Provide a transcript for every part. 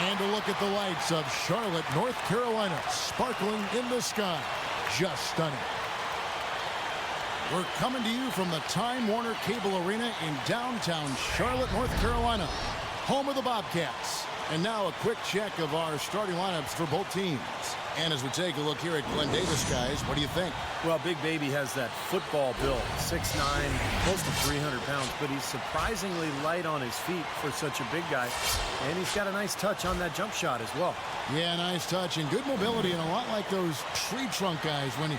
And a look at the lights of Charlotte, North Carolina, sparkling in the sky. Just stunning. We're coming to you from the Time Warner Cable Arena in downtown Charlotte, North Carolina, home of the Bobcats. And now a quick check of our starting lineups for both teams. And as we take a look here at Glenn Davis, guys, what do you think? Well, Big Baby has that football build, 6'9", close to 300 pounds, but he's surprisingly light on his feet for such a big guy. And he's got a nice touch on that jump shot as well. Yeah, nice touch and good mobility, and a lot like those tree trunk guys when he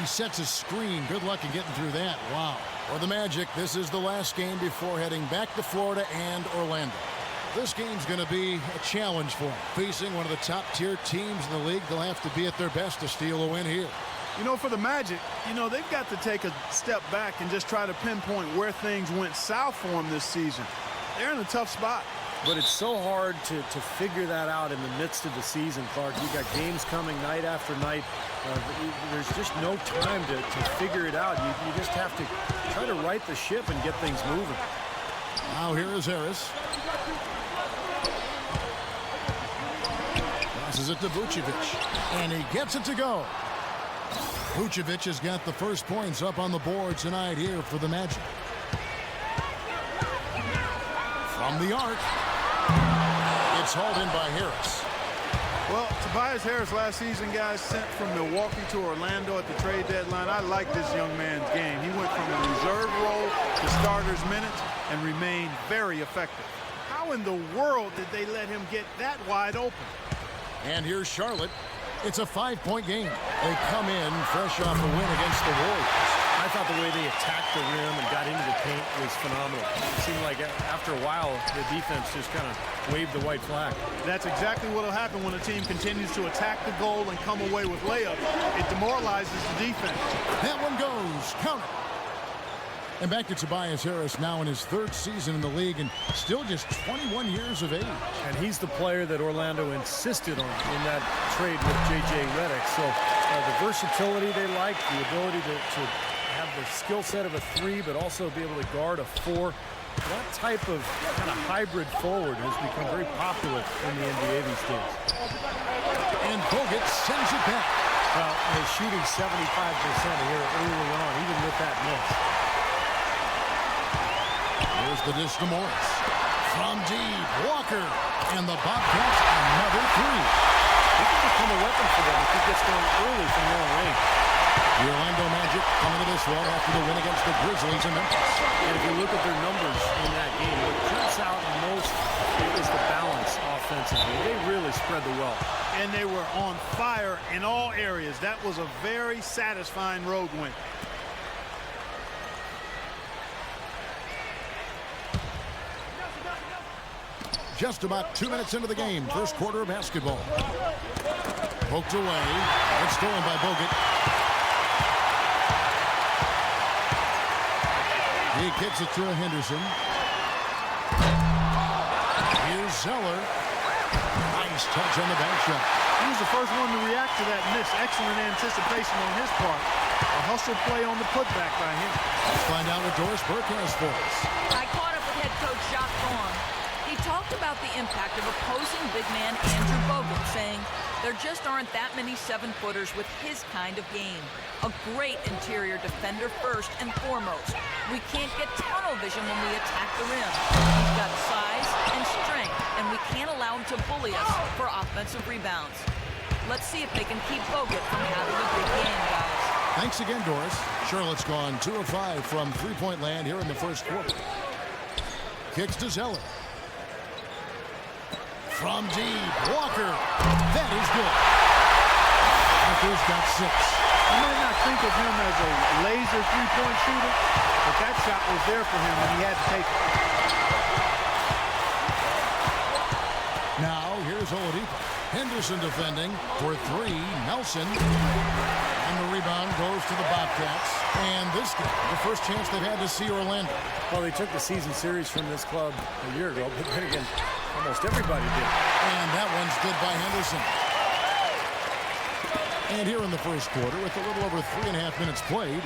sets a screen. Good luck in getting through that. Wow. For the Magic, this is the last game before heading back to Florida and Orlando. This game's going to be a challenge for them. Facing one of the top-tier teams in the league, they'll have to be at their best to steal a win here. You know, for the Magic, they've got to take a step back and just try to pinpoint where things went south for them this season. They're in a tough spot. But it's so hard to figure that out in the midst of the season, Clark. You got games coming night after night. There's just no time to figure it out. You just have to try to right the ship and get things moving. Now here is Harris. Passes it to Vucevic, and he gets it to go. Vucevic has got the first points up on the board tonight here for the Magic. From the arc, it's hauled in by Harris. Well, Tobias Harris last season, guys, sent from Milwaukee to Orlando at the trade deadline. I like this young man's game. He went from a reserve role to starter's minutes and remained very effective. How in the world did they let him get that wide open? And here's Charlotte. It's a 5-point game. They come in fresh off a win against the Warriors. I thought the way they attacked the rim and got into the paint was phenomenal. It seemed like after a while, the defense just kind of waved the white flag. That's exactly what will happen when a team continues to attack the goal and come away with layups. It demoralizes the defense. That one goes. Count it. And back to Tobias Harris, now in his third season in the league and still just 21 years of age. And he's the player that Orlando insisted on in that trade with J.J. Redick. So the versatility they like, the ability to have the skill set of a 3, but also be able to guard a 4. That type of kind of hybrid forward has become very popular in the NBA these days. And Bogut sends it back. Well, they're shooting 75% here early on, even with that miss. Here's the dish to Morris. From deep, Walker. And the Bobcats another 3. He can become a weapon for them if he gets going early from long range. The Orlando Magic coming to this one after the win against the Grizzlies in Memphis. And if you look at their numbers in that game, what jumps out most is the balance offensively. They really spread the wealth. And they were on fire in all areas. That was a very satisfying road win. Just about 2 minutes into the game, first quarter of basketball. Poked away. It's stolen by Bogut. He kicks it to Henderson. Here's Zeller. Nice touch on the back shot. He was the first one to react to that miss. Excellent anticipation on his part. A hustle play on the putback by him. Let's find out what Doris Burke has for us. I caught up with head coach Jacques Vaughn. He talked about the impact of opposing big man Andrew Bogut, saying there just aren't that many 7-footers with his kind of game. A great interior defender first and foremost. We can't get tunnel vision when we attack the rim. He's got size and strength, and we can't allow him to bully us for offensive rebounds. Let's see if they can keep Bogut from having a big game, guys. Thanks again, Doris. Charlotte's gone 2 of 5 from three-point land here in the first quarter. Kicks to Zeller. From deep, Walker. That is good. Walker's got 6. You may not think of him as a laser three-point shooter, but that shot was there for him and he had to take it. Now, here's Oladipo. Henderson defending for 3. Nelson. And the rebound goes to the Bobcats. And this game, the first chance they've had to see Orlando. Well, they took the season series from this club a year ago, but then again, almost everybody did. And that one's good by Henderson. And here in the first quarter, with a little over 3.5 minutes played,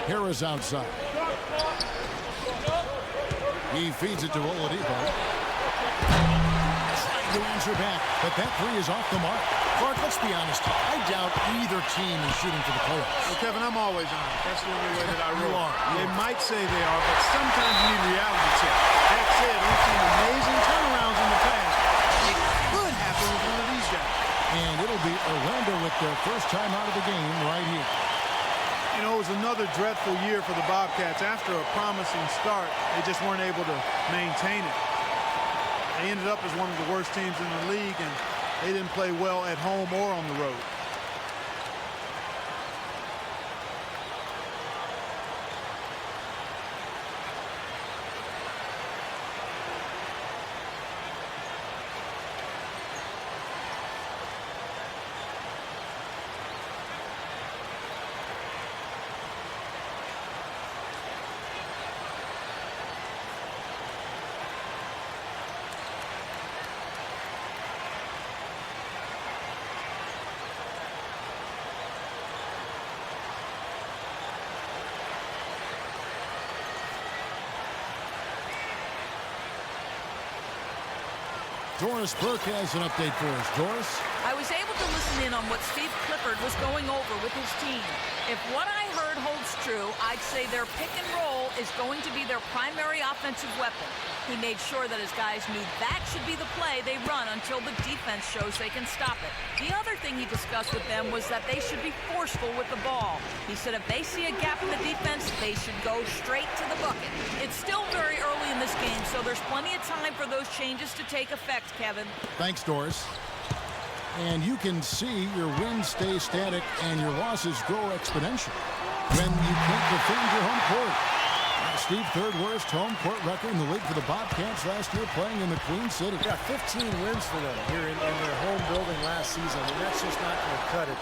Harris outside. He feeds it to Oladipo. answer back, but that three is off the mark. Clark, let's be honest. I doubt either team is shooting for the playoffs. Well, Kevin, I'm always honest. That's the only way that I roll. You are. They might say they are, but sometimes you need reality check. That said, we've seen amazing turnarounds in the past. It could happen with one of these guys. And it'll be Orlando with their first time out of the game right here. You know, it was another dreadful year for the Bobcats. After a promising start, they just weren't able to maintain it. They ended up as one of the worst teams in the league, and they didn't play well at home or on the road. Doris Burke has an update for us. Doris? I was able to listen in on what Steve Clifford was going over with his team. If what I heard holds true, I'd say their pick and roll is going to be their primary offensive weapon. He made sure that his guys knew that should be the play they run until the defense shows they can stop it. The other thing he discussed with them was that they should be forceful with the ball. He said if they see a gap in the defense, they should go straight to the bucket. It's still very early in this game, so there's plenty of time for those changes to take effect, Kevin. Thanks, Doris. And you can see your wins stay static and your losses grow exponentially when you can't defend your home court. Steve, third worst home court record in the league for the Bobcats last year, playing in the Queen City. Yeah, 15 wins for them here in their home building last season, and that's just not going to cut it.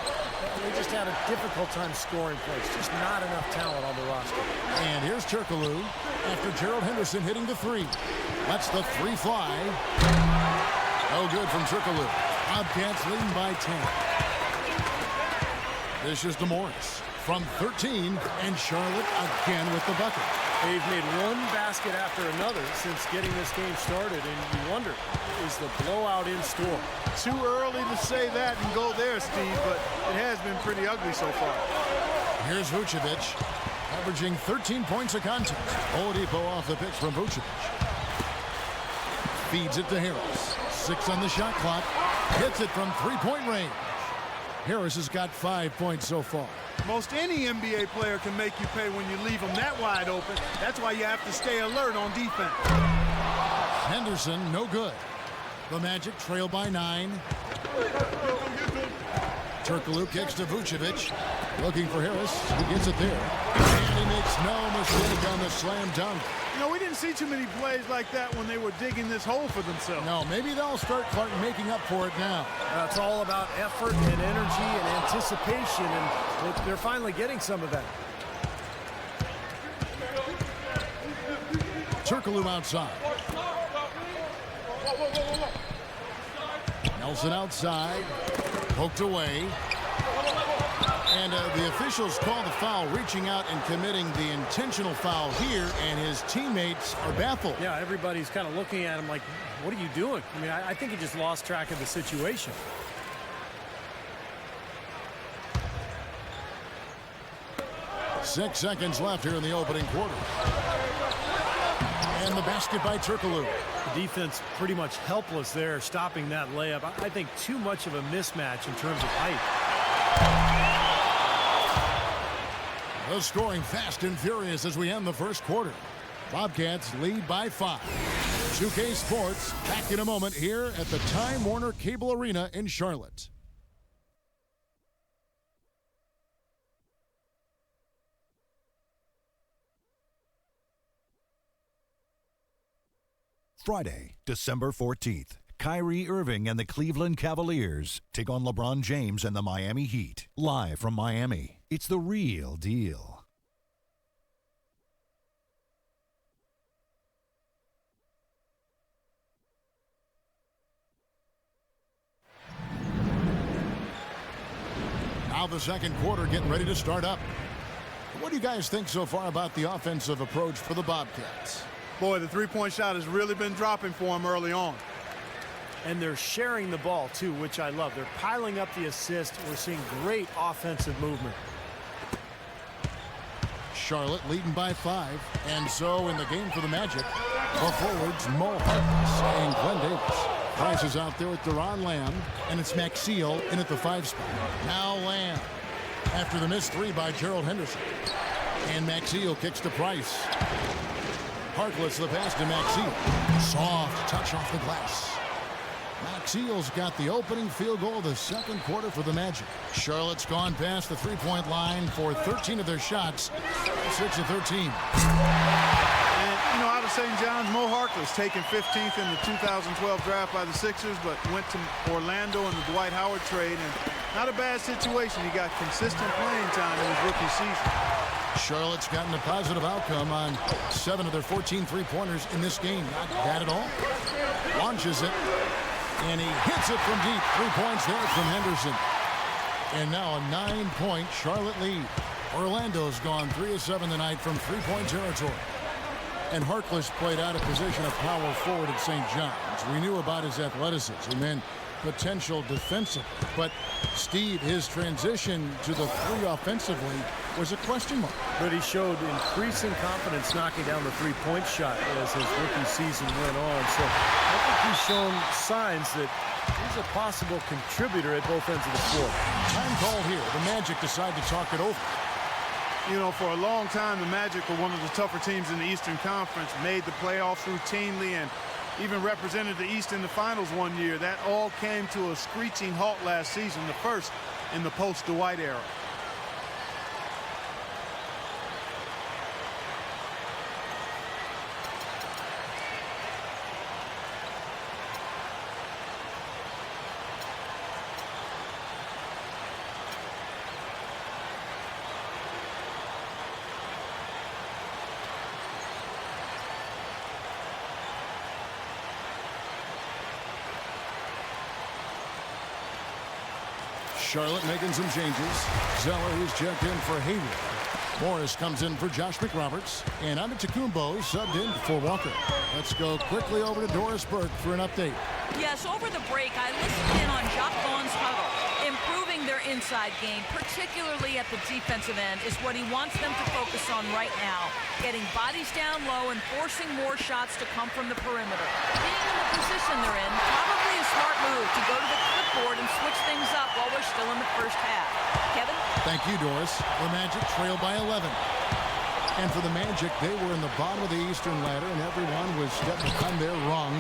They just had a difficult time scoring points. Just not enough talent on the roster. And here's Turkoglu after Gerald Henderson hitting the three. Lets the three fly. No good from Turkoglu. Bobcats leading by 10. This is DeMorris from 13, and Charlotte again with the bucket. They've made one basket after another since getting this game started, and you wonder, is the blowout in store? Too early to say that and go there, Steve, but it has been pretty ugly so far. Here's Vucevic, averaging 13 points a contest. Oladipo off the pitch from Vucevic. Feeds it to Harris. 6 on the shot clock. Hits it from three-point range. Harris has got 5 points so far. Most any NBA player can make you pay when you leave them that wide open. That's why you have to stay alert on defense. Henderson, no good. The Magic trail by 9. Turkoglu kicks to Vucevic. Looking for Harris. He gets it there. And he makes no mistake on the slam dunk. You know, we didn't see too many plays like that when they were digging this hole for themselves. No, maybe they'll start Clark making up for it now. It's all about effort and energy and anticipation, and they're finally getting some of that. Turkoglu outside. Nelson outside. Poked away. And the officials call the foul, reaching out and committing the intentional foul here, and his teammates are baffled. Yeah, everybody's kind of looking at him like, what are you doing? I mean, I think he just lost track of the situation. Six seconds left here in the opening quarter. And the basket by Turkoglu. The defense pretty much helpless there, stopping that layup. I think too much of a mismatch in terms of height. The scoring fast and furious as we end the first quarter. Bobcats lead by 5. 2K Sports back in a moment here at the Time Warner Cable Arena in Charlotte. Friday, December 14th. Kyrie Irving and the Cleveland Cavaliers take on LeBron James and the Miami Heat. Live from Miami, it's the real deal. Now the second quarter getting ready to start up. What do you guys think so far about the offensive approach for the Bobcats? Boy, the three-point shot has really been dropping for him early on. And they're sharing the ball, too, which I love. They're piling up the assist. We're seeing great offensive movement. Charlotte leading by 5. And so in the game for the Magic, the forwards Mo Harkless and Glenn Davis. Price is out there with Deron Lamb, and it's Maxeel in at the 5 spot. Now Lamb after the missed 3 by Gerald Henderson. And Maxeel kicks to Price. Harkless the pass to Maxeel. Soft touch off the glass. Maxiel's got the opening field goal of the second quarter for the Magic. Charlotte's gone past the three-point line for 13 of their shots, 6 of 13. And, you know, out of St. John's, Mo Harkless taken 15th in the 2012 draft by the Sixers, but went to Orlando in the Dwight Howard trade. And not a bad situation. He got consistent playing time in his rookie season. Charlotte's gotten a positive outcome on 7 of their 14 three-pointers in this game. Not bad at all. Launches it. And he hits it from deep. 3 points there from Henderson. And now a 9-point Charlotte lead. Orlando's gone 3 of 7 tonight from three-point territory. And Harkless played out of position of power forward at St. John's. We knew about his athleticism and potential defensive. But Steve, his transition to the 3 offensively was a question mark. But he showed increasing confidence knocking down the three-point shot as his rookie season went on. So I think he's shown signs that he's a possible contributor at both ends of the floor. Time call here. The Magic decide to talk it over. You know, for a long time, the Magic were one of the tougher teams in the Eastern Conference, made the playoffs routinely, and even represented the East in the finals one year. That all came to a screeching halt last season, the first in the post-Dwight era. Charlotte making some changes. Zeller is checked in for Hayward. Morris comes in for Josh McRoberts. And Antetokounmpo subbed in for Walker. Let's go quickly over to Doris Burke for an update. Yes, over the break, I listened in on Jacques Vaughn's huddle. Improving their inside game, particularly at the defensive end, is what he wants them to focus on right now. Getting bodies down low and forcing more shots to come from the perimeter. Being in the position they're in, probably a smart move to go to the clipboard and switch things up while we're still in the first half. Kevin? Thank you, Doris. The Magic trail by 11. And for the Magic, they were in the bottom of the Eastern ladder, and everyone was stepping on their rung.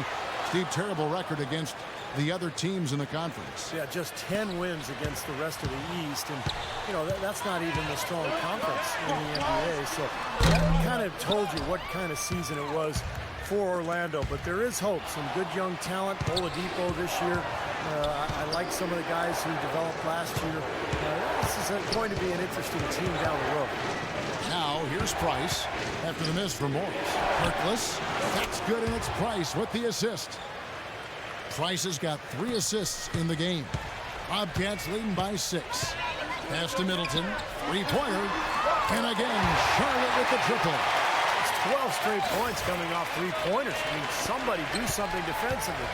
Steve, terrible record against the other teams in the conference. Yeah, just 10 wins against the rest of the East. And, you know, that's not even the strong conference in the NBA. So that kind of told you what kind of season it was for Orlando. But there is hope. Some good young talent. Oladipo this year. I like some of the guys who developed last year. This is going to be an interesting team down the road. Now, here's Price after the miss from Morris. Harkless, that's good, and it's Price with the assist. Price has got 3 assists in the game. Bobcats leading by 6. Pass to Middleton, 3-pointer, and again, Charlotte with the triple. It's 12 straight points coming off 3-pointers. I mean, somebody do something defensively.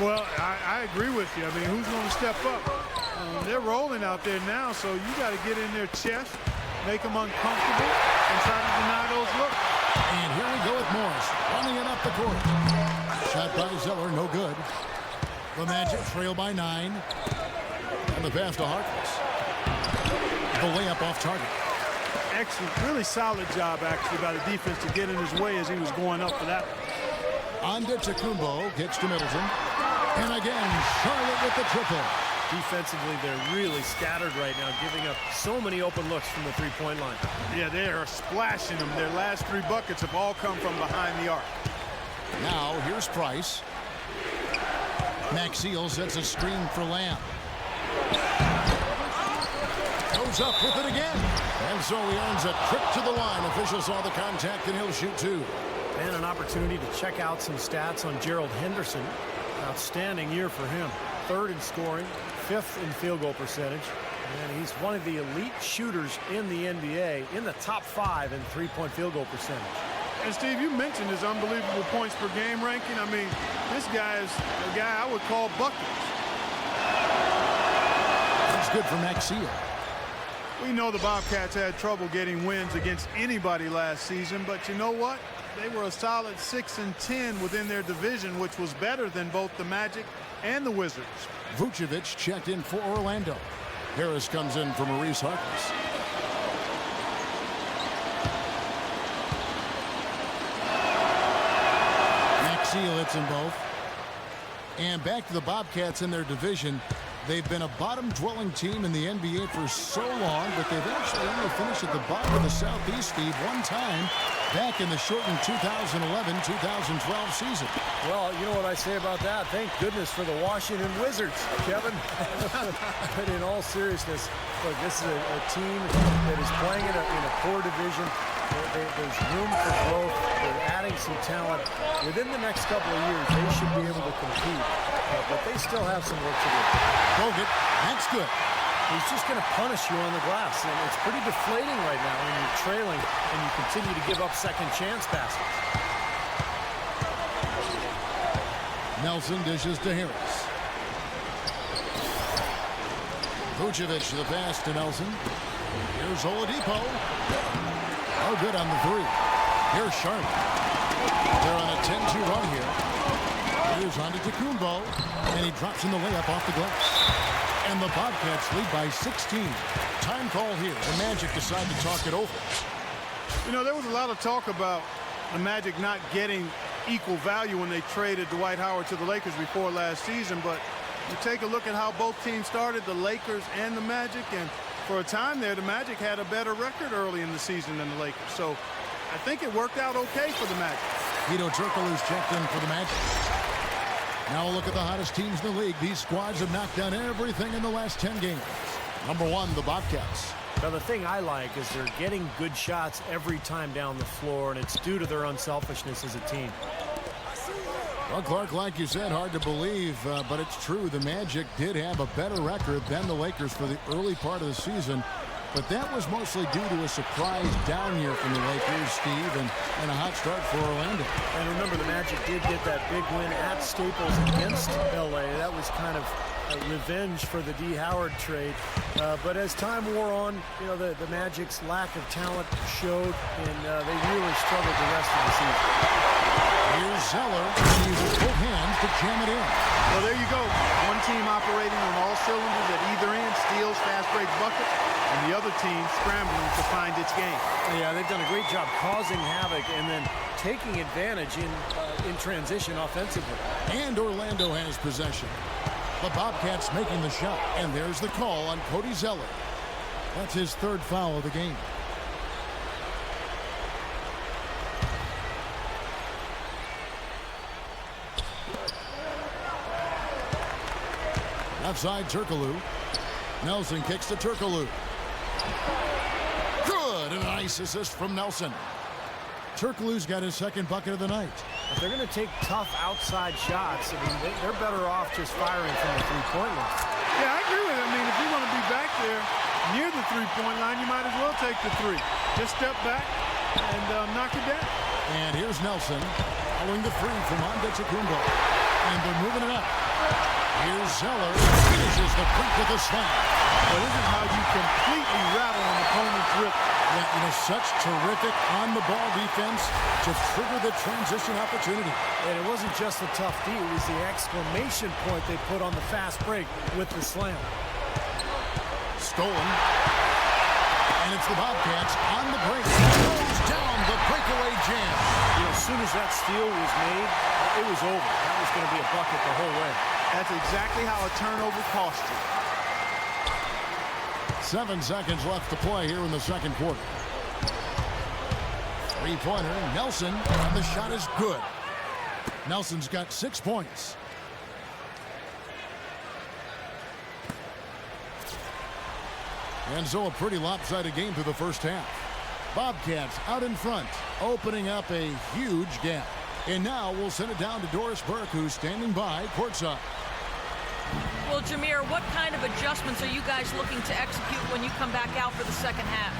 Well, I agree with you. I mean, who's going to step up? They're rolling out there now, so you got to get in their chest, make them uncomfortable, and try to deny those looks. And here we go with Morris, running it up the court. Shot by Zeller, no good. The Magic trail by 9. And the pass to Harkless. The layup off target. Excellent, really solid job, actually, by the defense to get in his way as he was going up for that. Antetokounmpo gets to Middleton. And again, Charlotte with the triple. Defensively, they're really scattered right now, giving up so many open looks from the three-point line. Yeah, they are splashing them. Their last 3 buckets have all come from behind the arc. Now, here's Price. Maxeel sets a screen for Lamb. Goes up with it again. And so he earns a trip to the line. Officials saw the contact, and he'll shoot 2. And an opportunity to check out some stats on Gerald Henderson. Outstanding year for him. 3rd in scoring, 5th in field goal percentage. And he's one of the elite shooters in the NBA, in the top 5 in 3-point field goal percentage. And Steve, you mentioned his unbelievable points per game ranking. I mean, this guy is a guy I would call buckets. That's good for Maxiel. We know the Bobcats had trouble getting wins against anybody last season, but you know what? They were a solid 6-10 within their division, which was better than both the Magic and the Wizards. Vucevic checked in for Orlando. Harris comes in for Maurice Harkless. Maxiel hits them both. And back to the Bobcats in their division. They've been a bottom-dwelling team in the NBA for so long, but they've actually only finished at the bottom of the Southeast, Steve, one time back in the shortened 2011-2012 season. Well, you know what I say about that? Thank goodness for the Washington Wizards, Kevin. But in all seriousness, look, this is a team that is playing in a poor division. There's room for growth. They're adding some talent. Within the next couple of years, they should be able to compete, but they still have some work to do. Bogut, that's good. He's just going to punish you on the glass, and it's pretty deflating right now when you're trailing and you continue to give up second chance passes. Nelson dishes to Harris. Vucevic the pass to Nelson. Here's Oladipo. Oh, good on the three. Here's Charlotte. They're on a 10-2 run here. Here's Antetokounmpo, and he drops in the layup off the glass. And the Bobcats lead by 16. Time call here. The Magic decide to talk it over. You know, there was a lot of talk about the Magic not getting equal value when they traded Dwight Howard to the Lakers before last season, but you take a look at how both teams started, the Lakers and the Magic, and for a time there, the Magic had a better record early in the season than the Lakers. So I think it worked out okay for the Magic. Hedo Turkoglu's checked in for the Magic. Now a look at the hottest teams in the league. These squads have knocked down everything in the last 10 games. Number one, the Bobcats. Now, the thing I like is they're getting good shots every time down the floor, and it's due to their unselfishness as a team. Well, Clark, like you said, hard to believe, but it's true. The Magic did have a better record than the Lakers for the early part of the season, but that was mostly due to a surprise down year from the Lakers, Steve, and a hot start for Orlando. And remember, the Magic did get that big win at Staples against L.A. That was kind of revenge for the D. Howard trade. But as time wore on, you know, the Magic's lack of talent showed, and they really struggled the rest of the season. Here's Zeller. He uses both hands to jam it in. Well, there you go. One team operating on all cylinders at either end, steals, fast break buckets, and the other team scrambling to find its game. Yeah, they've done a great job causing havoc and then taking advantage in transition offensively. And Orlando has possession. The Bobcats making the shot, and there's the call on Cody Zeller. That's his third foul of the game. Outside Turkoglu. Nelson kicks to Turkoglu. Good, and a nice assist from Nelson. Turkoglu's got his second bucket of the night. If they're going to take tough outside shots, I mean, they're better off just firing from the three-point line. Yeah, I agree with it. I mean, if you want to be back there near the three-point line, you might as well take the three. Just step back and knock it down. And here's Nelson following the three from Antetokounmpo. And they're moving it up. Here's Zeller. Finishes the front with a slam. Well, this is how you completely rattle an opponent's rip. Yeah, you know, such terrific on-the-ball defense to trigger the transition opportunity. And it wasn't just the tough D, it was the exclamation point they put on the fast break with the slam. Stolen. And it's the Bobcats on the break. Goes down the breakaway jam. You know, as soon as that steal was made, it was over. That was going to be a bucket the whole way. That's exactly how a turnover cost you. 7 seconds left to play here in the second quarter. Three-pointer, Nelson, and the shot is good. Nelson's got 6 points. And so a pretty lopsided game through the first half. Bobcats out in front, opening up a huge gap. And now we'll send it down to Doris Burke, who's standing by courtside. Well, Jameer, what kind of adjustments are you guys looking to execute when you come back out for the second half?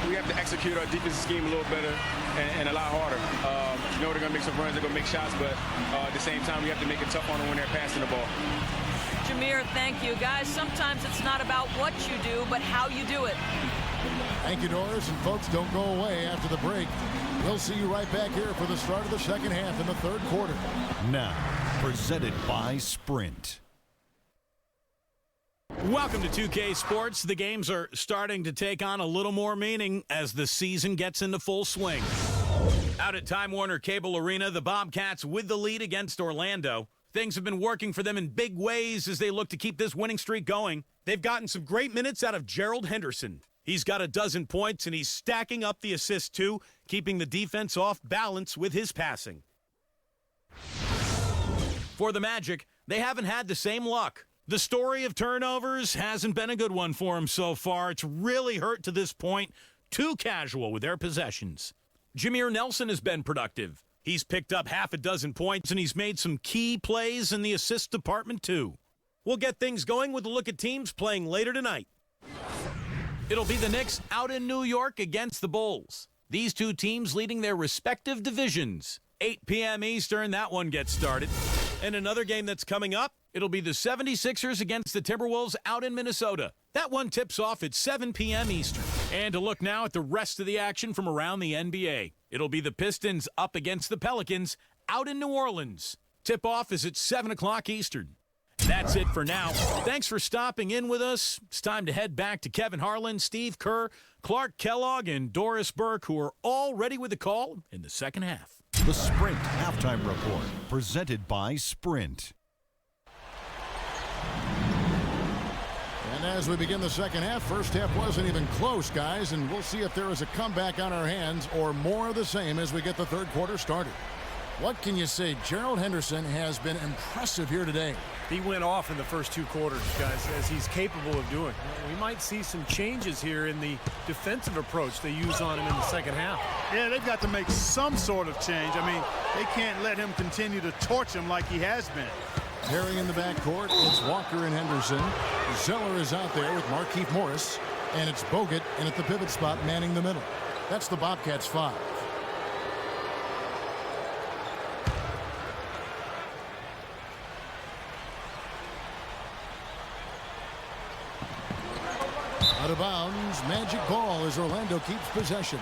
We have to execute our defensive scheme a little better and a lot harder. You know they're going to make some runs, they're going to make shots, but at the same time, we have to make it tough on them when they're passing the ball. Jameer, thank you. Guys, sometimes it's not about what you do, but how you do it. Thank you, Doris. And folks, don't go away after the break. We'll see you right back here for the start of the second half in the third quarter. Now, presented by Sprint. Welcome to 2K Sports. The games are starting to take on a little more meaning as the season gets into full swing. Out at Time Warner Cable Arena, the Bobcats with the lead against Orlando. Things have been working for them in big ways as they look to keep this winning streak going. They've gotten some great minutes out of Gerald Henderson. He's got a dozen points, and he's stacking up the assists, too, keeping the defense off balance with his passing. For the Magic, they haven't had the same luck. The story of turnovers hasn't been a good one for them so far. It's really hurt to this point. Too casual with their possessions. Jameer Nelson has been productive. He's picked up half a dozen points, and he's made some key plays in the assist department, too. We'll get things going with a look at teams playing later tonight. It'll be the Knicks out in New York against the Bulls. These two teams leading their respective divisions. 8 p.m. Eastern, that one gets started. And another game that's coming up, it'll be the 76ers against the Timberwolves out in Minnesota. That one tips off at 7 p.m. Eastern. And to look now at the rest of the action from around the NBA. It'll be the Pistons up against the Pelicans out in New Orleans. Tip-off is at 7 o'clock Eastern. That's it for now. Thanks for stopping in with us. It's time to head back to Kevin Harlan, Steve Kerr, Clark Kellogg, and Doris Burke, who are all ready with the call in the second half. The Sprint Halftime Report, presented by Sprint. And as we begin the second half, first half wasn't even close, guys, and we'll see if there is a comeback on our hands or more of the same as we get the third quarter started. What can you say? Gerald Henderson has been impressive here today. He went off in the first two quarters, guys, as he's capable of doing. We might see some changes here in the defensive approach they use on him in the second half. Yeah, they've got to make some sort of change. I mean, they can't let him continue to torch him like he has been. Pairing in the backcourt, it's Walker and Henderson. Zeller is out there with Markieff Morris. And it's Bogut in at the pivot spot manning the middle. That's the Bobcats 5. Out of bounds, Magic ball as Orlando keeps possession.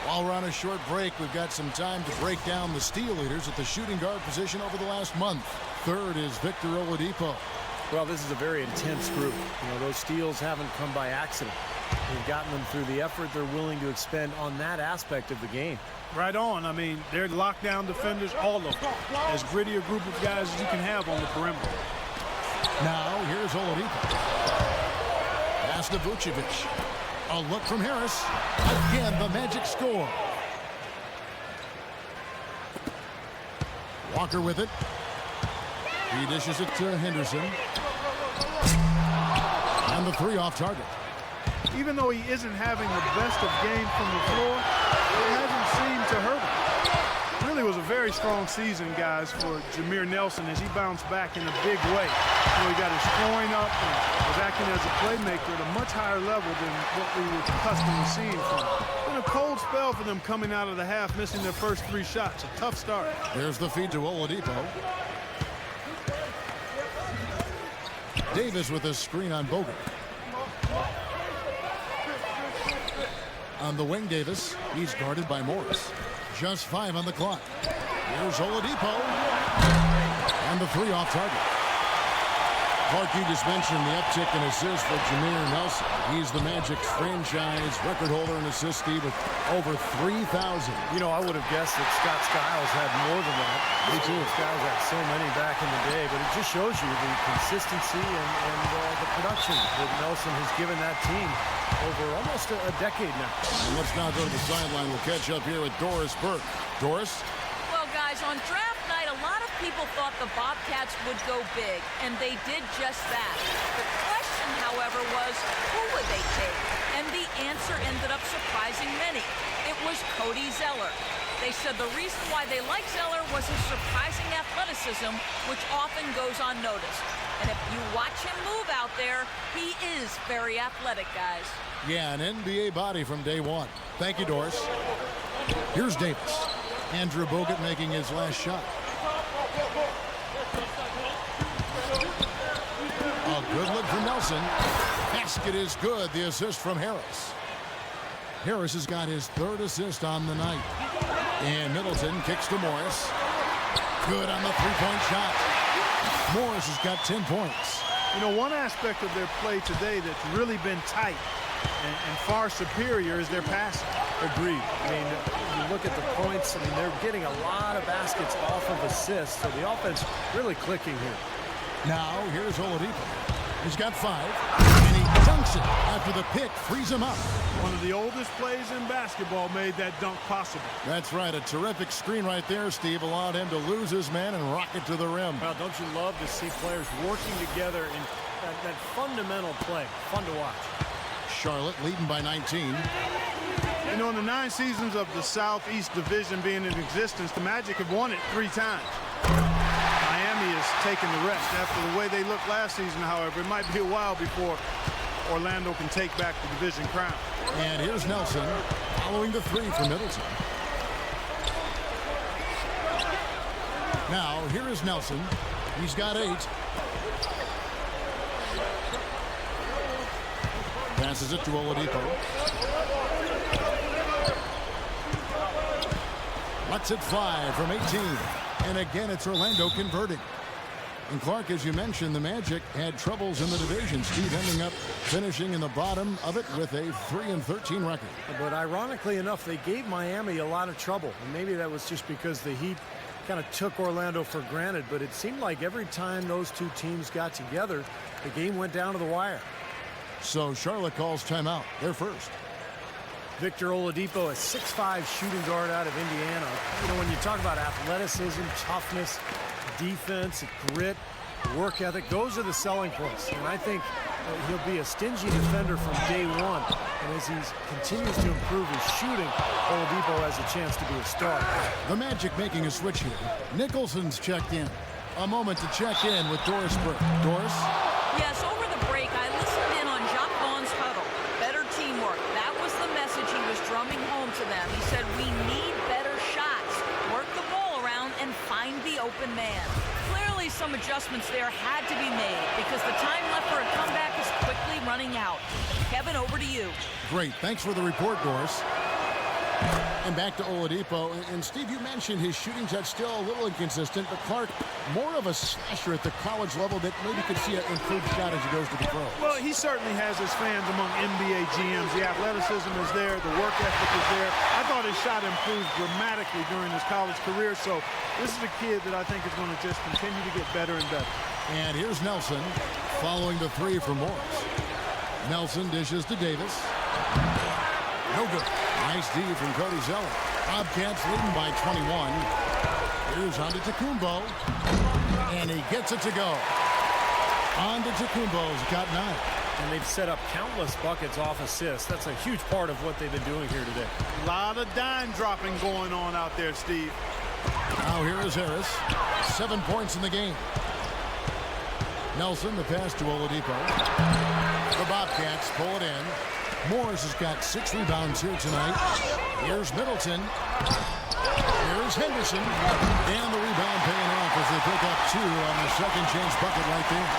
While we're on a short break, we've got some time to break down the steal leaders at the shooting guard position over the last month. Third is Victor Oladipo. Well, this is a very intense group. You know, those steals haven't come by accident. They've gotten them through the effort they're willing to expend on that aspect of the game. Right on. I mean, they're lockdown defenders, all of them. As gritty a group of guys as you can have on the perimeter. Now, here's Oladipo. Pass to Vucevic. A look from Harris. Again, the Magic score. Walker with it. He dishes it to Henderson. And the three off target. Even though he isn't having the best of games from the floor, it hasn't seemed to hurt him. Really was a very strong season, guys, for Jameer Nelson as he bounced back in a big way. You know, he got his scoring up and was acting as a playmaker at a much higher level than what we were accustomed to seeing from him. Been a cold spell for them coming out of the half, missing their first three shots. A tough start. There's the feed to Oladipo. Davis with a screen on Bogut. On the wing, Davis. He's guarded by Morris. Just 5 on the clock. Here's Oladipo. And the three off target. Clark, you just mentioned the uptick in assists for Jameer Nelson. He's the Magic's franchise record holder in assists with over 3,000. You know, I would have guessed that Scott Skiles had more than that. Me too. Skiles had so many back in the day, but it just shows you the consistency and the production that Nelson has given that team over almost a decade now. And let's now go to the sideline. We'll catch up here with Doris Burke. Doris? Well, guys, on draft night, a lot of people people thought the Bobcats would go big, and they did just that. The question, however, was who would they take? And the answer ended up surprising many. It was Cody Zeller. They said the reason why they like Zeller was his surprising athleticism, which often goes unnoticed. And if you watch him move out there, he is very athletic, guys. Yeah, an NBA body from day one. Thank you, Doris. Here's Davis. Andrew Bogut making his last shot. A good look from Nelson. Basket is good. The assist from Harris. Harris has got his third assist on the night. And Middleton kicks to Morris. Good on the three-point shot. Morris has got 10 points. You know, one aspect of their play today that's really been tight and far superior is their passing. Agreed. I mean, you look at the points, I mean, they're getting a lot of baskets off of assists, so the offense really clicking here. Now, here's Oladipo. He's got 5, and he dunks it after the pick frees him up. One of the oldest plays in basketball made that dunk possible. That's right. A terrific screen right there, Steve. Allowed him to lose his man and rock it to the rim. Well, don't you love to see players working together in that fundamental play? Fun to watch. Charlotte leading by 19. You know, in the 9 seasons of the Southeast Division being in existence, the Magic have won it 3 times. Miami has taken the rest. After the way they looked last season, however, it might be a while before Orlando can take back the division crown. And here's Nelson following the 3 from Middleton. Now, here is Nelson. He's got 8. Passes it to Oladipo. Lets it fly from 18. And again, it's Orlando converting. And Clark, as you mentioned, the Magic had troubles in the division. Steve ending up finishing in the bottom of it with a 3-13 record. But ironically enough, they gave Miami a lot of trouble. And maybe that was just because the Heat kind of took Orlando for granted. But it seemed like every time those two teams got together, the game went down to the wire. So Charlotte calls timeout. They're first. Victor Oladipo, a 6'5" shooting guard out of Indiana. You know, when you talk about athleticism, toughness, defense, grit, work ethic, those are the selling points. And I think he'll be a stingy defender from day one. And as he continues to improve his shooting, Oladipo has a chance to be a star. The Magic making a switch here. Nicholson's checked in. A moment to check in with Doris Burke. Doris? Yes, over the break, I listened in on Jacques Vaughn's huddle. Better teamwork. That was the message he was drumming home to them. He said, we need better shots. Work the ball around and find the open man. Clearly, some adjustments there had to be made because the time left for a comeback is quickly running out. Kevin, over to you. Great. Thanks for the report, Doris. And back to Oladipo. And Steve, you mentioned his shooting touch still a little inconsistent, but Clark, more of a slasher at the college level that maybe could see an improved shot as he goes to the pros. Well, he certainly has his fans among NBA GMs. The athleticism is there. The work ethic is there. I thought his shot improved dramatically during his college career. So this is a kid that I think is going to just continue to get better and better. And here's Nelson following the 3 from Morris. Nelson dishes to Davis. No good. Nice D from Cody Zeller. Bobcats leading by 21. Here's Antetokounmpo. And he gets it to go. Antetokounmpo's got 9. And they've set up countless buckets off assists. That's a huge part of what they've been doing here today. A lot of dime dropping going on out there, Steve. Now here is Harris. 7 points in the game. Nelson, the pass to Oladipo. The Bobcats pull it in. Morris has got 6 rebounds here tonight. Here's Middleton. Here's Henderson. And the rebound paying off as they pick up 2 on the second chance bucket right there.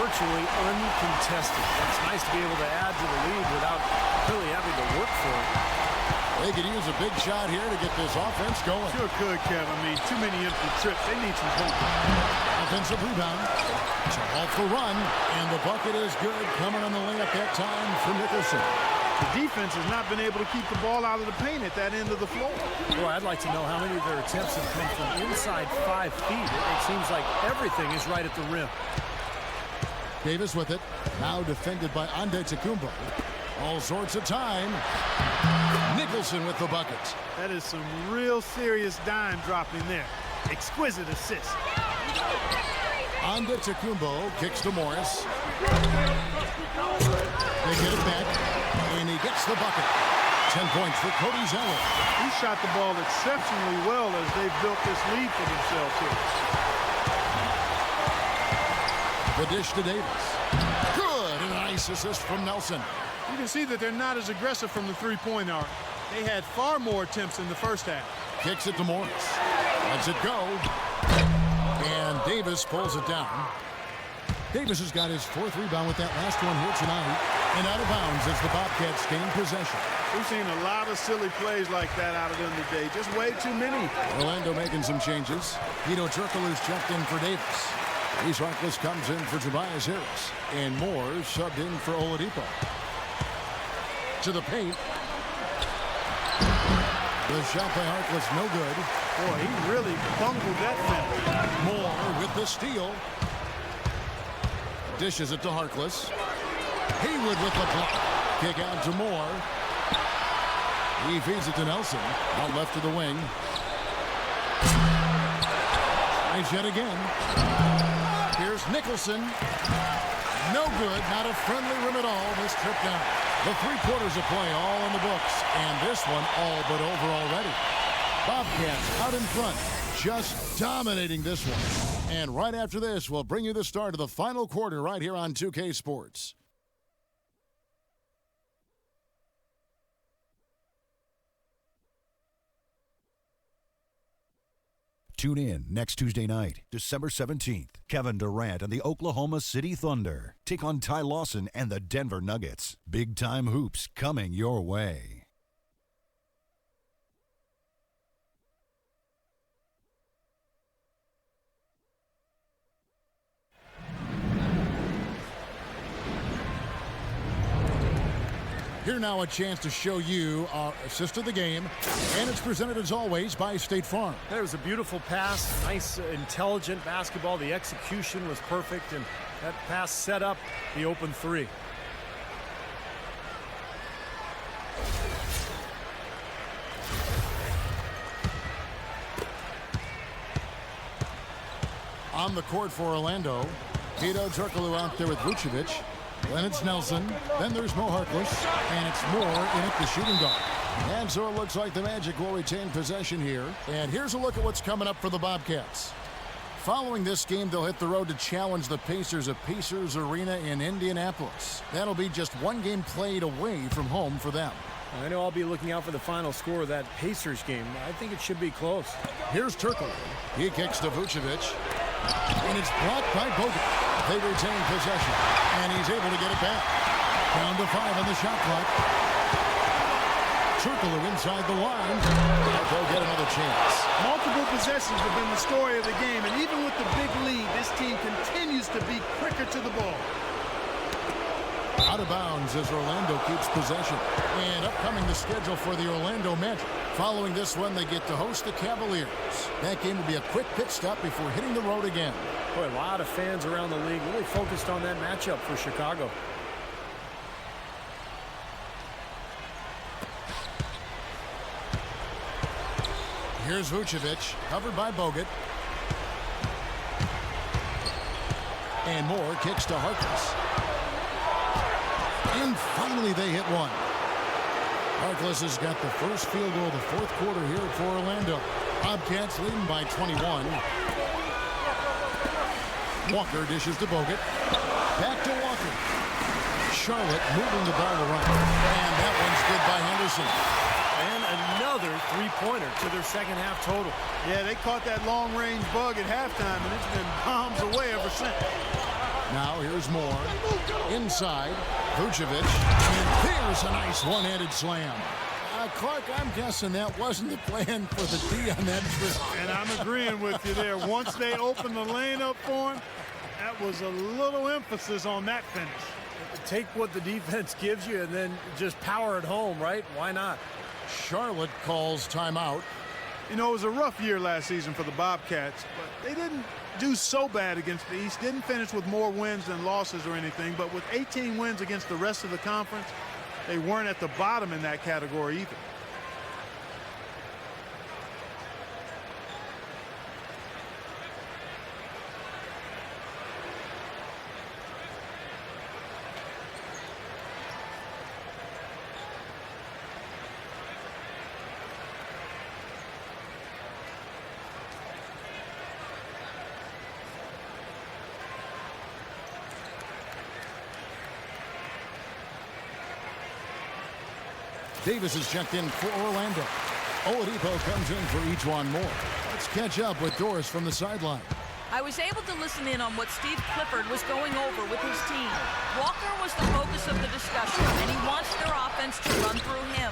Virtually uncontested. It's nice to be able to add to the lead without really having to work for it. They could use a big shot here to get this offense going. Sure could, Kev. I mean, too many empty trips. They need some help. Offensive rebound. It's off the run, and the bucket is good. Coming on the layup that time for Nicholson. The defense has not been able to keep the ball out of the paint at that end of the floor. Boy, I'd like to know how many of their attempts have come from inside 5 feet. It seems like everything is right at the rim. Davis with it. Now defended by Antetokounmpo. All sorts of time. Nicholson with the bucket. That is some real serious dime dropping there. Exquisite assist. Antetokounmpo kicks to Morris. They get it back, and he gets the bucket. 10 points for Cody Zeller. He shot the ball exceptionally well as they've built this lead for themselves here. The dish to Davis. Good, and a nice assist from Nelson. You can see that they're not as aggressive from the three-point arc. They had far more attempts in the first half. Kicks it to Morris. Lets it go. And Davis pulls it down. Davis has got his 4th rebound with that last one here tonight. And out of bounds as the Bobcats gain possession. We've seen a lot of silly plays like that out of them today. Just way too many. Orlando making some changes. Guido Turkoglu's checked in for Davis. Reese Harkless comes in for Tobias Harris. And Moore subbed in for Oladipo. To the paint. The shot by Harkless, no good. Boy, he really bungled that finish. Moore with the steal. Dishes it to Harkless. Haywood with the block. Kick out to Moore. He feeds it to Nelson. Out left to the wing. Nice yet again. Here's Nicholson. No good. Not a friendly rim at all. This trip down. The 3 quarters of play all in the books. And this one all but over already. Bobcats out in front. Just dominating this one. And right after this, we'll bring you the start of the final quarter right here on 2K Sports. Tune in next Tuesday night, December 17th. Kevin Durant and the Oklahoma City Thunder take on Ty Lawson and the Denver Nuggets. Big-time hoops coming your way. Here now a chance to show you our assist of the game, and it's presented as always by State Farm. That was a beautiful pass, nice, intelligent basketball. The execution was perfect, and that pass set up the open 3. On the court for Orlando, Guido Turkoglu out there with Vucevic. Then it's Nelson. Then there's Mo Harkless. And it's Moore in at the shooting guard. And so it looks like the Magic will retain possession here. And here's a look at what's coming up for the Bobcats. Following this game, they'll hit the road to challenge the Pacers at Pacers Arena in Indianapolis. That'll be just 1 game played away from home for them. I know I'll be looking out for the final score of that Pacers game. I think it should be close. Here's Turkoglu. He kicks to Vucevic. And it's blocked by Bogut. They retain possession. And he's able to get it back. Down to 5 on the shot clock. Turkoglu inside the line. They'll get another chance. Multiple possessions have been the story of the game. And even with the big lead, this team continues to be quicker to the ball. Out of bounds as Orlando keeps possession. And upcoming the schedule for the Orlando Magic. Following this one, they get to host the Cavaliers. That game will be a quick pit stop before hitting the road again. Boy, a lot of fans around the league really focused on that matchup for Chicago. Here's Vucevic, covered by Bogut. And Moore kicks to Harkless. And finally they hit one. Harkless has got the first field goal of the 4th quarter here for Orlando. Bobcats leading by 21. Walker dishes to Bogut. Back to Walker. Charlotte moving the ball around. And that one's good by Henderson. And another 3-pointer to their second half total. Yeah, they caught that long-range bug at halftime, and it's been bombs away ever since. Now here's Moore. Inside. Vucevic. And there's a nice one-handed slam. Clark, I'm guessing that wasn't the plan for the D on that trip. And I'm agreeing with you there. Once they opened the lane up for him, that was a little emphasis on that finish. Take what the defense gives you and then just power it home, right? Why not? Charlotte calls timeout. You know, it was a rough year last season for the Bobcats, but they didn't do so bad against the East. Didn't finish with more wins than losses or anything, but with 18 wins against the rest of the conference, they weren't at the bottom in that category either. Davis is checked in for Orlando. Oladipo comes in for each one more. Let's catch up with Doris from the sideline. I was able to listen in on what Steve Clifford was going over with his team. Walker was the focus of the discussion, and he wants their offense to run through him.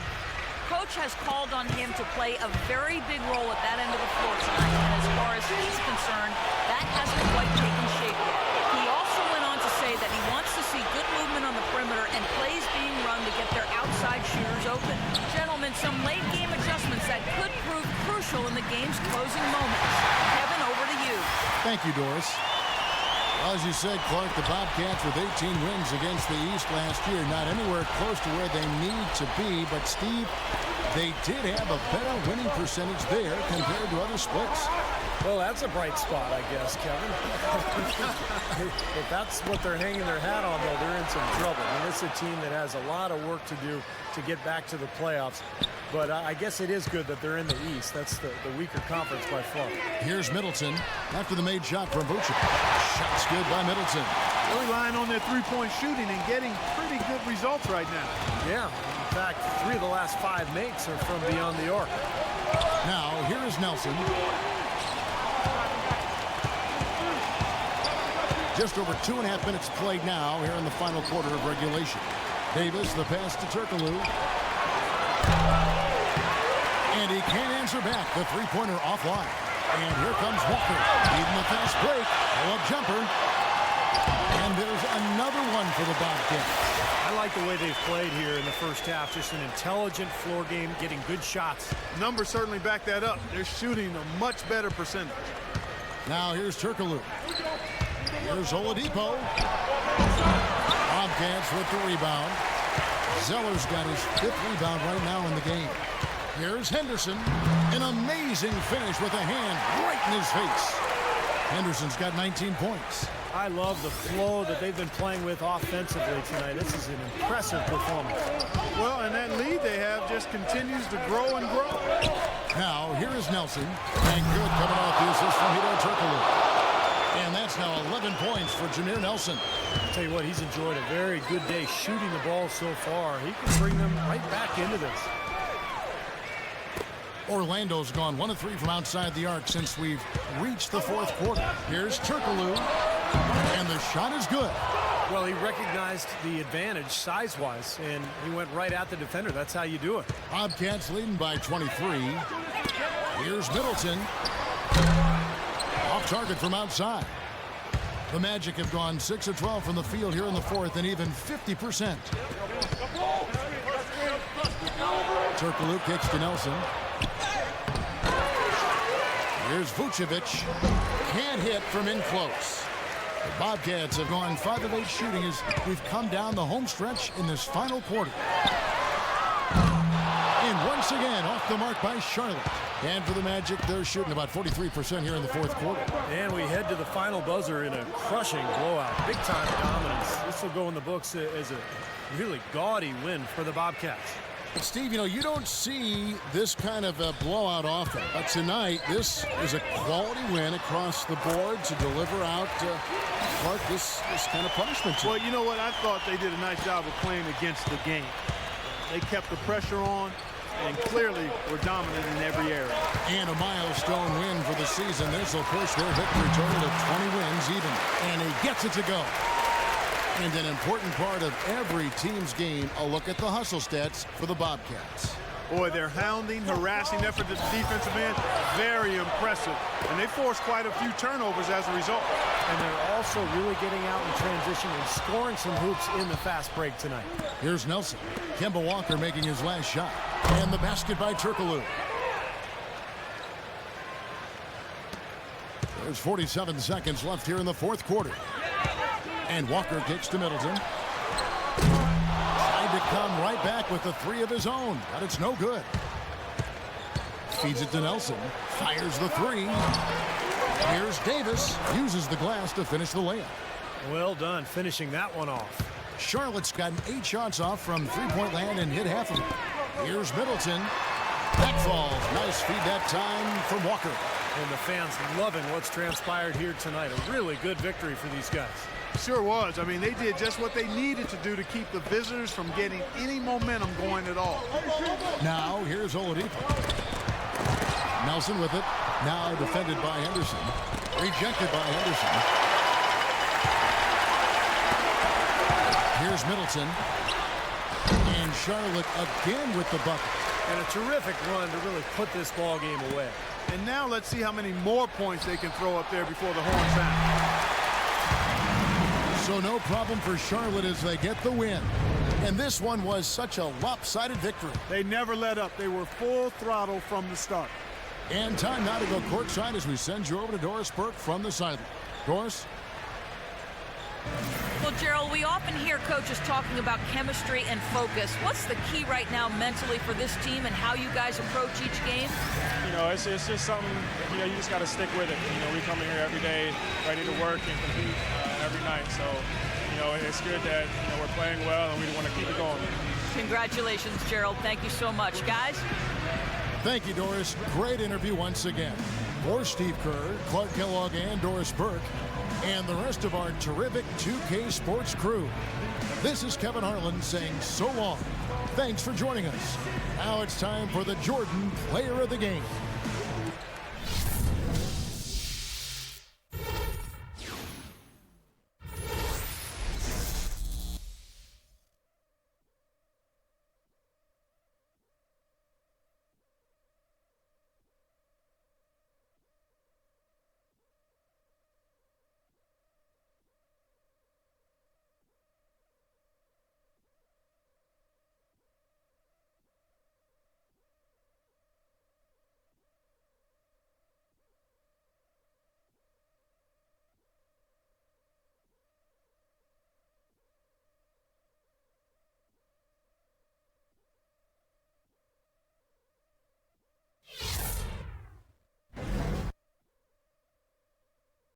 Coach has called on him to play a very big role at that end of the floor tonight, and as far as he's concerned, that hasn't quite taken shape yet. He also went on to say that he wants to see good movement on the perimeter and plays being run to get their outside shooters open. Gentlemen, some late-game adjustments that could prove crucial in the game's closing moments. Kevin, over to you. Thank you, Doris. As you said, Clark, the Bobcats with 18 wins against the East last year, not anywhere close to where they need to be. But, Steve, they did have a better winning percentage there compared to other splits. Well, that's a bright spot, I guess, Kevin. If that's what they're hanging their hat on, though, they're in some trouble. I mean, it's a team that has a lot of work to do to get back to the playoffs. But I guess it is good that they're in the East. That's the weaker conference by far. Here's Middleton after the made shot from Vucevic. Shot's good by Middleton. They're relying on their three-point shooting and getting pretty good results right now. Yeah, in fact, 3 of the last 5 makes are from beyond the arc. Now, here is Nelson. Just over 2.5 minutes played now here in the final quarter of regulation. Davis, the pass to Turkoglu. And he can't answer back. The three-pointer offline. And here comes Walker. Even the fast break. Pull-up jumper. And there's another one for the Bobcats. I like the way they've played here in the first half. Just an intelligent floor game, getting good shots. Numbers certainly back that up. They're shooting a much better percentage. Now here's Turkoglu. Here's Oladipo. Bobcats with the rebound. Zeller's got his 5th rebound right now in the game. Here's Henderson. An amazing finish with a hand right in his face. Henderson's got 19 points. I love the flow that they've been playing with offensively tonight. This is an impressive performance. Well, and that lead they have just continues to grow and grow. Now, here is Nelson. And good coming off the assist from Hedo Turkoglu. And that's now 11 points for Jameer Nelson. I'll tell you what, he's enjoyed a very good day shooting the ball so far. He can bring them right back into this. Orlando's gone 1 of 3 from outside the arc since we've reached the 4th quarter. Here's Turkoglu. And the shot is good. Well, he recognized the advantage size-wise, and he went right at the defender. That's how you do it. Bobcats leading by 23. Here's Middleton. Off target from outside. The Magic have gone 6 of 12 from the field here in the 4th and even 50%. Turkoglu kicks to Nelson. Here's Vucevic. Can't hit from in close. The Bobcats have gone 5 of 8 shooting as we've come down the home stretch in this final quarter. And once again, off the mark by Charlotte. And for the Magic, they're shooting about 43% here in the 4th quarter. And we head to the final buzzer in a crushing blowout. Big-time dominance. This will go in the books as a really gaudy win for the Bobcats. But Steve, you know, you don't see this kind of a blowout often. But tonight, this is a quality win across the board to deliver out Clark this kind of punishment. Well, you know what? I thought they did a nice job of playing against the game. They kept the pressure on and clearly were dominant in every area. And a milestone win for the season. This will push their victory total to 20 wins even. And he gets it to go. And an important part of every team's game, a look at the hustle stats for the Bobcats. Boy, their hounding, harassing effort at the defensive end, very impressive. And they forced quite a few turnovers as a result. And they're also really getting out in transition and scoring some hoops in the fast break tonight. Here's Nelson. Kemba Walker making his last shot. And the basket by Turkoglu. There's 47 seconds left here in the 4th quarter. And Walker kicks to Middleton. Tried to come right back with the 3 of his own, but it's no good. Feeds it to Nelson. Fires the 3. Here's Davis. Uses the glass to finish the layup. Well done finishing that one off. Charlotte's gotten 8 shots off from three-point land and hit half of them. Here's Middleton. Back falls. Nice feed that time from Walker. And the fans loving what's transpired here tonight. A really good victory for these guys. Sure was. I mean, they did just what they needed to do to keep the visitors from getting any momentum going at all. Now, here's Oladipo. Nelson with it. Now defended by Henderson. Rejected by Henderson. Here's Middleton. And Charlotte again with the bucket. And a terrific run to really put this ball game away. And now let's see how many more points they can throw up there before the horn sound. So no problem for Charlotte as they get the win. And this one was such a lopsided victory. They never let up. They were full throttle from the start. And time now to go courtside as we send you over to Doris Burke from the sideline. Doris? Well, Gerald, we often hear coaches talking about chemistry and focus. What's the key right now mentally for this team and how you guys approach each game? You know, it's just something, you know, you just got to stick with it. You know, we come in here every day ready to work and compete every night. So, you know, it's good that, you know, we're playing well and we want to keep it going. Congratulations, Gerald. Thank you so much. Guys? Thank you, Doris. Great interview once again. For Steve Kerr, Clark Kellogg, and Doris Burke, and the rest of our terrific 2K Sports crew. This is Kevin Harlan saying so long. Thanks for joining us. Now it's time for the Jordan Player of the Game.